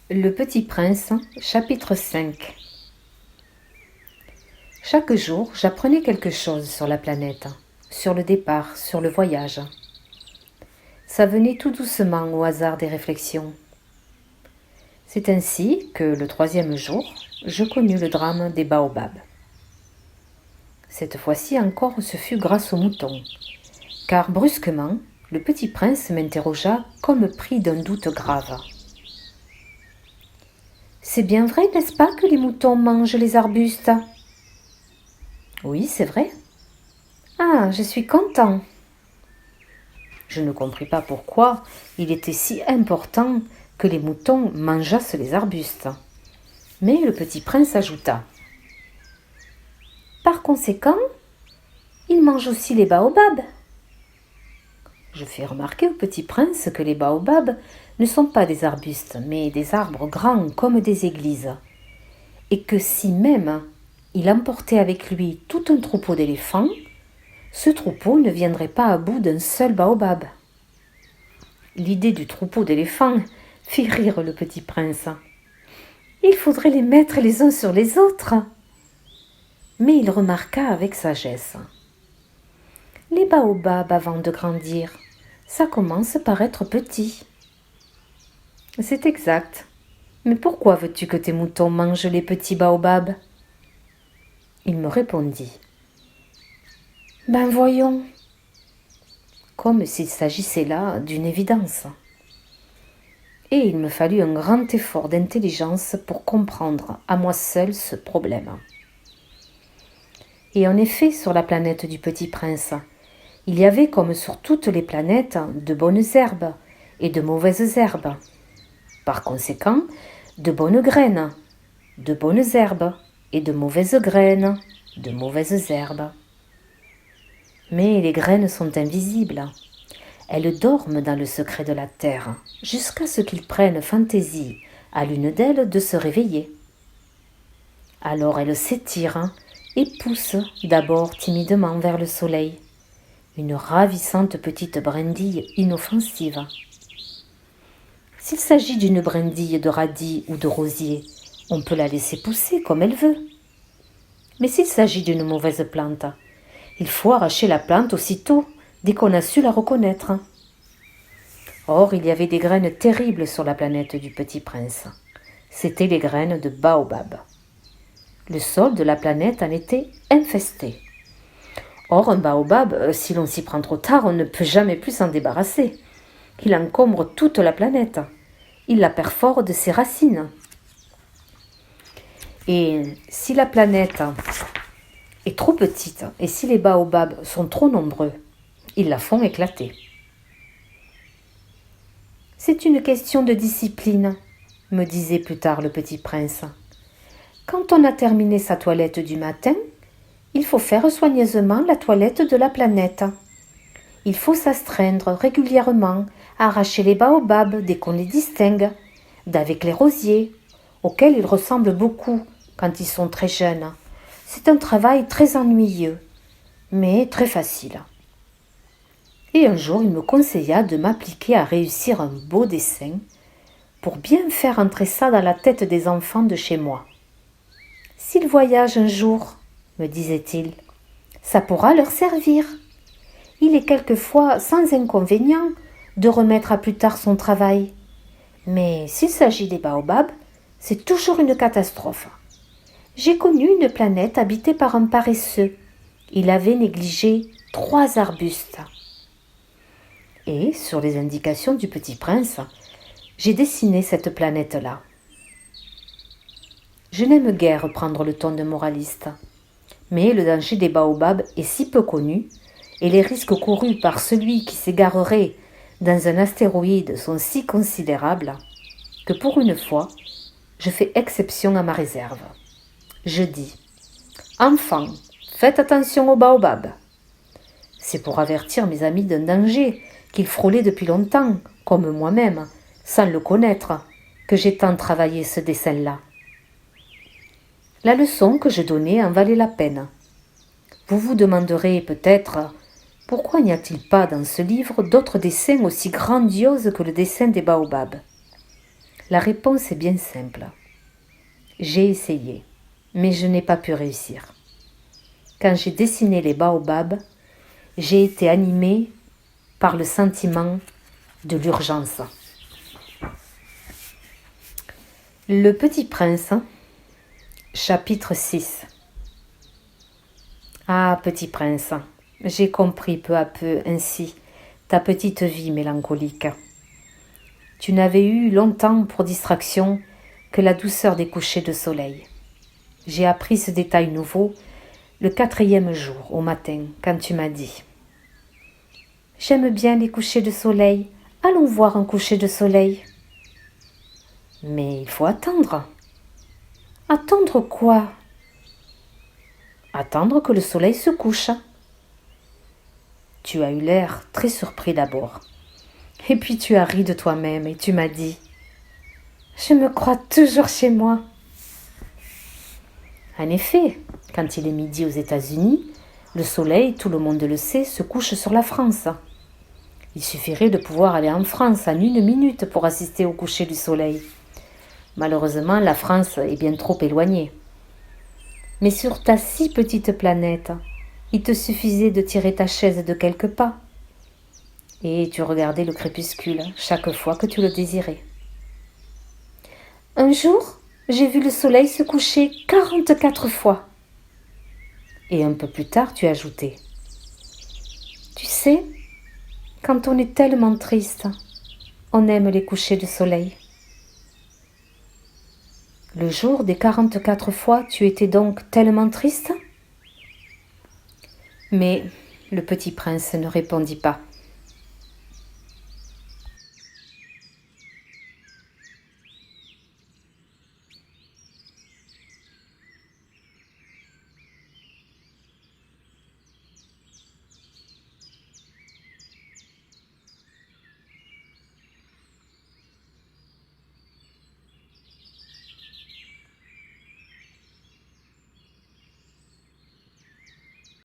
Le Petit Prince, chapitre 5. Chaque jour, j'apprenais quelque chose sur la planète, sur le départ, sur le voyage. Ça venait tout doucement au hasard des réflexions. C'est ainsi que, le troisième jour, je connus le drame des baobabs. Cette fois-ci encore, ce fut grâce aux moutons, car brusquement, le petit prince m'interrogea comme pris d'un doute grave. C'est bien vrai, n'est-ce pas, que les moutons mangent les arbustes ? Oui, c'est vrai. Ah, je suis content. Je ne compris pas pourquoi il était si important que les moutons mangeassent les arbustes. Mais le petit prince ajouta. Par conséquent, ils mangent aussi les baobabs. Je fis remarquer au petit prince que les baobabs ne sont pas des arbustes, mais des arbres grands comme des églises, et que si même il emportait avec lui tout un troupeau d'éléphants, ce troupeau ne viendrait pas à bout d'un seul baobab. L'idée du troupeau d'éléphants fit rire le petit prince. Il faudrait les mettre les uns sur les autres. Mais il remarqua avec sagesse. Les baobabs, avant de grandir, ça commence par être petit. C'est exact. Mais pourquoi veux-tu que tes moutons mangent les petits baobabs ? Il me répondit. Ben voyons. Comme s'il s'agissait là d'une évidence. Et il me fallut un grand effort d'intelligence pour comprendre à moi seul ce problème. Et en effet, sur la planète du Petit Prince, il y avait, comme sur toutes les planètes, de bonnes herbes et de mauvaises herbes. Par conséquent, de bonnes graines, de bonnes herbes et de mauvaises graines, de mauvaises herbes. Mais les graines sont invisibles. Elles dorment dans le secret de la terre, jusqu'à ce qu'ils prennent fantaisie à l'une d'elles de se réveiller. Alors elles s'étirent et poussent d'abord timidement vers le soleil, une ravissante petite brindille inoffensive. S'il s'agit d'une brindille de radis ou de rosier, on peut la laisser pousser comme elle veut. Mais s'il s'agit d'une mauvaise plante, il faut arracher la plante aussitôt, dès qu'on a su la reconnaître. Or, il y avait des graines terribles sur la planète du Petit Prince. C'étaient les graines de baobab. Le sol de la planète en était infesté. Or, un baobab, si l'on s'y prend trop tard, on ne peut jamais plus s'en débarrasser. Il encombre toute la planète. Il la perfore de ses racines. Et si la planète est trop petite et si les baobabs sont trop nombreux, ils la font éclater. C'est une question de discipline, me disait plus tard le petit prince. Quand on a terminé sa toilette du matin, il faut faire soigneusement la toilette de la planète. Il faut s'astreindre régulièrement à arracher les baobabs dès qu'on les distingue, d'avec les rosiers, auxquels ils ressemblent beaucoup quand ils sont très jeunes. C'est un travail très ennuyeux, mais très facile. Et un jour, il me conseilla de m'appliquer à réussir un beau dessin pour bien faire entrer ça dans la tête des enfants de chez moi. S'ils voyagent un jour, me disait-il, ça pourra leur servir. Il est quelquefois sans inconvénient de remettre à plus tard son travail. Mais s'il s'agit des baobabs, c'est toujours une catastrophe. J'ai connu une planète habitée par un paresseux. Il avait négligé 3 arbustes. Et, sur les indications du petit prince, j'ai dessiné cette planète-là. Je n'aime guère prendre le ton de moraliste, mais le danger des baobabs est si peu connu et les risques courus par celui qui s'égarerait dans un astéroïde sont si considérables que pour une fois, je fais exception à ma réserve. Je dis « Enfants, faites attention aux baobabs !» C'est pour avertir mes amis d'un danger qu'ils frôlaient depuis longtemps, comme moi-même, sans le connaître, que j'ai tant travaillé ce dessin-là. La leçon que je donnais en valait la peine. Vous vous demanderez peut-être pourquoi n'y a-t-il pas dans ce livre d'autres dessins aussi grandioses que le dessin des baobabs ? La réponse est bien simple. J'ai essayé, mais je n'ai pas pu réussir. Quand j'ai dessiné les baobabs, j'ai été animée par le sentiment de l'urgence. Le Petit Prince, chapitre 6. Ah, Petit Prince, j'ai compris peu à peu ainsi ta petite vie mélancolique. Tu n'avais eu longtemps pour distraction que la douceur des couchers de soleil. J'ai appris ce détail nouveau le 4e jour, au matin, quand tu m'as dit « J'aime bien les couchers de soleil, allons voir un coucher de soleil. » Mais il faut attendre. Attendre quoi? Attendre que le soleil se couche. Tu as eu l'air très surpris d'abord. Et puis tu as ri de toi-même et tu m'as dit « Je me crois toujours chez moi. » En effet, quand il est midi aux États-Unis, le soleil, tout le monde le sait, se couche sur la France. Il suffirait de pouvoir aller en France en 1 minute pour assister au coucher du soleil. Malheureusement, la France est bien trop éloignée. Mais sur ta si petite planète, il te suffisait de tirer ta chaise de quelques pas. Et tu regardais le crépuscule chaque fois que tu le désirais. Un jour, j'ai vu le soleil se coucher 44 fois. Et un peu plus tard, tu ajoutais « Tu sais, quand on est tellement triste, on aime les couchers de soleil. » Le jour des 44 fois, tu étais donc tellement triste? Mais le petit prince ne répondit pas.